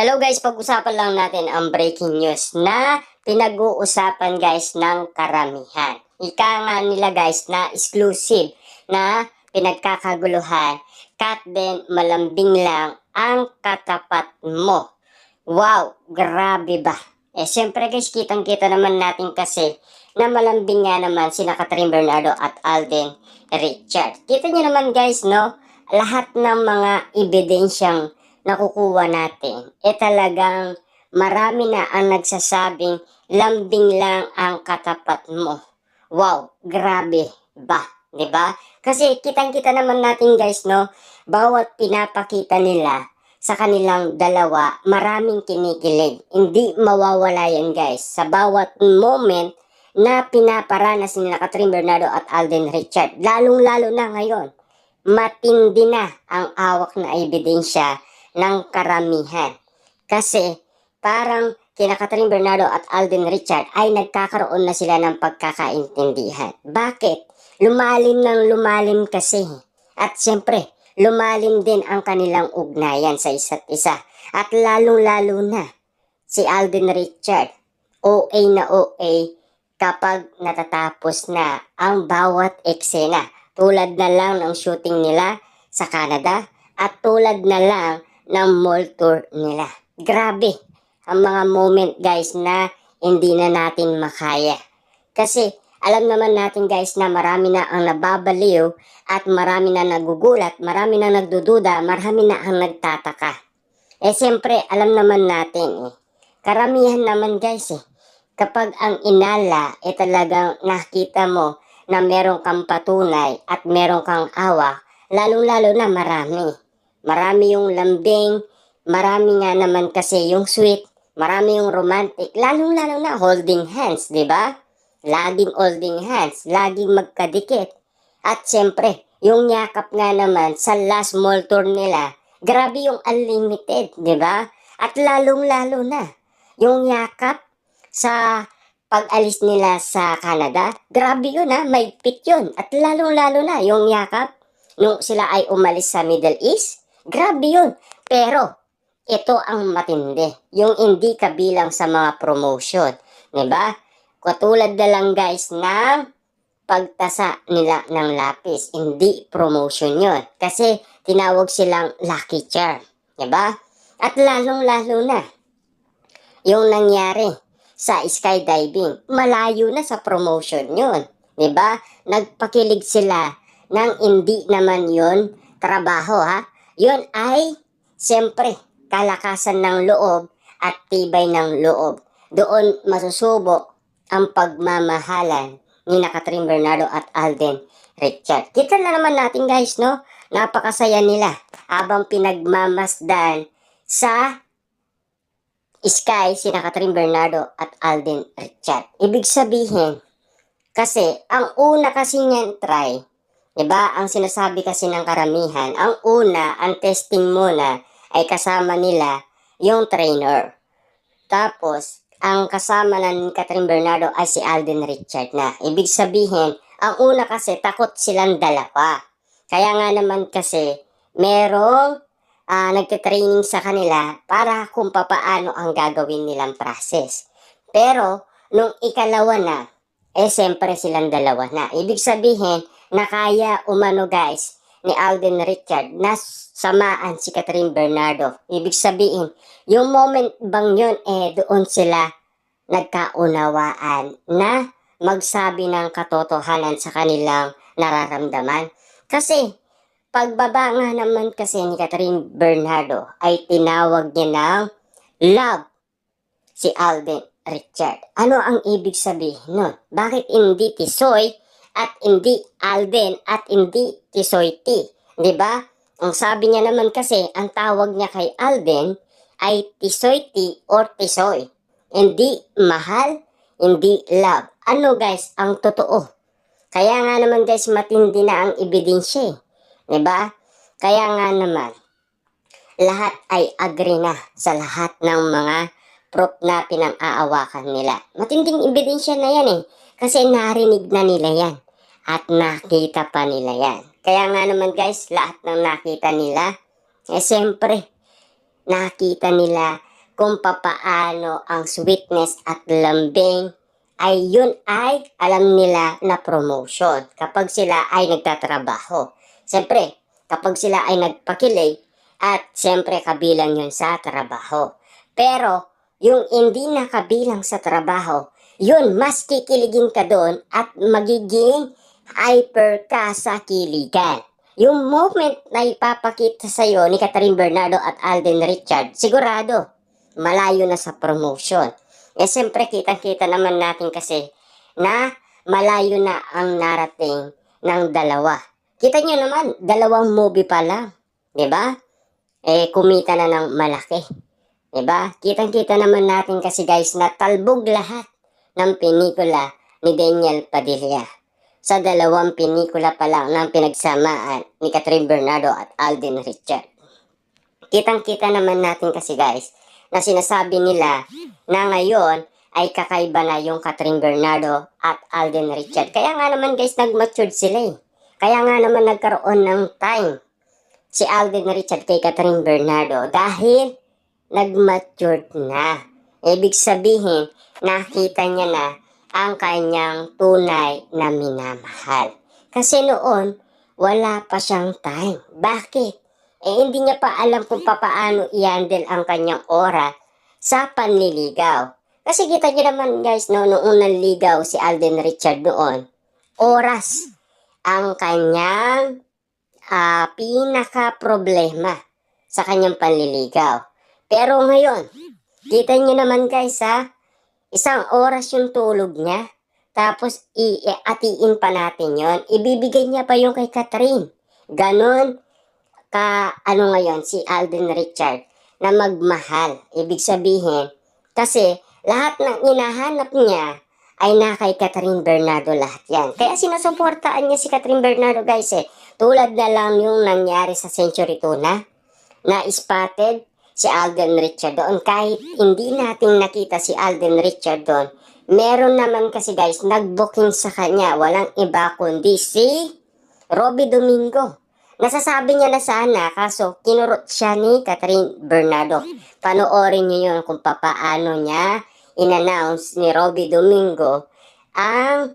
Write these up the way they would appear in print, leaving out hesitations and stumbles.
Hello guys, pag-usapan lang natin ang breaking news na pinag-uusapan guys ng karamihan. Ika nga nila guys na exclusive na pinagkakaguluhan. Kat din malambing lang ang katapat mo. Wow, grabe ba? Siyempre guys, kitang-kita naman natin kasi na malambing nga naman sina Catherine Bernardo at Alden Richard. Kita nyo naman guys, no? Lahat ng mga ebidensyang nakukuha natin, talagang marami na ang nagsasabing lambing lang ang katapat mo. Wow, grabe ba? 'Di ba? Kasi kitang-kita naman natin guys, no? Bawat pinapakita nila sa kanilang dalawa, maraming kinikilig. Hindi mawawala yan guys. Sa bawat moment na pinaparanas nila Catherine Bernardo at Alden Richard, lalong-lalo na ngayon, matindi na ang awak na ebidensya ng karamihan. Kasi parang kina Catherine Bernardo at Alden Richard ay nagkakaroon na sila ng pagkakaintindihan. Bakit? Lumalim ng lumalim kasi. At siyempre, lumalim din ang kanilang ugnayan sa isa't isa. At lalong-lalo na si Alden Richard, OA na OA kapag natatapos na ang bawat eksena. Tulad na lang ng shooting nila sa Canada at tulad na lang ng mall tour nila. Grabe ang mga moment guys na hindi na natin makaya. Kasi alam naman natin guys na marami na ang nababaliw at marami na nagugulat, marami na nagdududa, marami na ang nagtataka. Siyempre alam naman natin karamihan naman guys kapag ang inala talagang nakita mo na meron kang patunay at meron kang awa, lalong-lalo na marami. Marami yung lambing, marami nga naman kasi yung sweet, marami yung romantic, lalong-lalo na holding hands, di ba? Laging holding hands, laging magkadikit. At siyempre, yung yakap nga naman sa last mall tour nila, grabe yung unlimited, di ba? At lalong-lalo na, yung yakap sa pag-alis nila sa Canada, grabe yun may pit yun. At lalong-lalo na yung yakap nung sila ay umalis sa Middle East, grabe yun. Pero ito ang matindi, yung hindi kabilang sa mga promotion, diba? Katulad na lang guys ng pagtasa nila ng lapis, hindi promotion yun. Kasi tinawag silang lucky charm, diba? At lalong-lalo na yung nangyari sa skydiving, malayo na sa promotion yun. Diba? Nagpakilig sila ng hindi naman yun trabaho Yun ay, siyempre, kalakasan ng loob at tibay ng loob. Doon masusubok ang pagmamahalan ni Catherine Bernardo at Alden Richard. Kita na naman natin guys, no? Napakasaya nila habang pinagmamasdan sa Sky, sina Catherine Bernardo at Alden Richard. Ibig sabihin, kasi ang una kasi niyan try, diba? Ang sinasabi kasi ng karamihan, ang una, ang testing muna ay kasama nila yung trainer. Tapos, ang kasama na ni Catherine Bernardo ay si Alden Richard na. Ibig sabihin, ang una kasi takot silang dalawa. Kaya nga naman kasi, merong nagtitraining sa kanila para kung papaano ang gagawin nilang process. Pero, nung ikalawa na, siyempre silang dalawa na. Ibig sabihin, na kaya umano guys, ni Alden Richard na samaan si Catherine Bernardo. Ibig sabihin, yung moment bang yun, doon sila nagkaunawaan na magsabi ng katotohanan sa kanilang nararamdaman. Kasi, pagbaba nga naman kasi ni Catherine Bernardo ay tinawag niya ng love si Alden Richard. Ano ang ibig sabihin nun? Bakit hindi Tisoy at hindi Alden at hindi Tisoy T? Diba? Ang sabi niya naman kasi, ang tawag niya kay Alden ay Tisoy T or Tisoy. Hindi mahal, hindi love. Ano guys, ang totoo? Kaya nga naman guys, matindi na ang ebidensya Diba? Kaya nga naman, lahat ay agree na sa lahat ng mga proof na pinang-aawakan nila. Matinding ebidensya na yan kasi narinig na nila yan at nakita pa nila yan. Kaya nga naman guys, lahat ng nakita nila, siyempre, nakita nila kung papaano ang sweetness at lambing ay yun ay alam nila na promotion kapag sila ay nagtatrabaho. Siyempre, kapag sila ay nagpakilig at siyempre kabilang yun sa trabaho. Pero yung hindi nakabilang sa trabaho, yun mas kikiligin ka doon at magiging hyper ka sa kiligan. Yung moment na ipapakita sa'yo ni Catherine Bernardo at Alden Richard, sigurado, malayo na sa promotion. Eh siyempre kitang-kita naman natin kasi na malayo na ang narating ng dalawa. Kita nyo naman, dalawang movie pa lang. 'Di ba? Eh kumita na ng malaki. 'Di ba? Kitang-kita naman natin kasi guys na talbog lahat ng pelikula ni Daniel Padilla. Sa dalawang pelikula pa lang ng pinagsamaan ni Catherine Bernardo at Alden Richard. Kitang-kita naman natin kasi guys na sinasabi nila na ngayon ay kakaiba na yung Catherine Bernardo at Alden Richard. Kaya nga naman guys, nag-matured sila eh. Kaya nga naman nagkaroon ng time si Alden Richard kay Catherine Bernardo dahil nag-matured na. Ibig sabihin, nakita niya na ang kanyang tunay na minamahal. Kasi noon, wala pa siyang time. Bakit? Eh hindi niya pa alam kung paano i-handle ang kanyang oras sa panliligaw. Kasi kita niyo naman guys, noong unang ligaw si Alden Richard noon, oras ang kanyang pinaka-problema sa kanyang panliligaw. Pero ngayon, kita niyo naman guys isang oras yung tulog niya. Tapos iatiin pa natin yon. Ibibigay niya pa yung kay Catherine. Ganon ngayon si Alden Richard na magmahal. Ibig sabihin, kasi lahat ng hinahanap niya ay na kay Catherine Bernardo lahat yan. Kaya sinusuportaan niya si Catherine Bernardo guys eh. Tulad na lang yung nangyari sa Century Tuna na spotted si Alden Richard doon. Kahit hindi natin nakita si Alden Richard doon, meron naman kasi guys nag-booking sa kanya. Walang iba kundi si Robby Domingo. Nasasabi niya na sana kaso kinurot siya ni Catherine Bernardo. Panoorin niyo yun kung paano niya in-announce ni Robby Domingo ang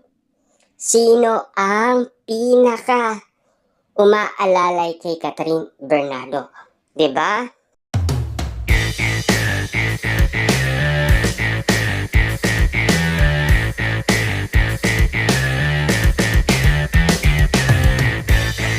sino ang pinaka umaalalay kay Catherine Bernardo. 'Di ba?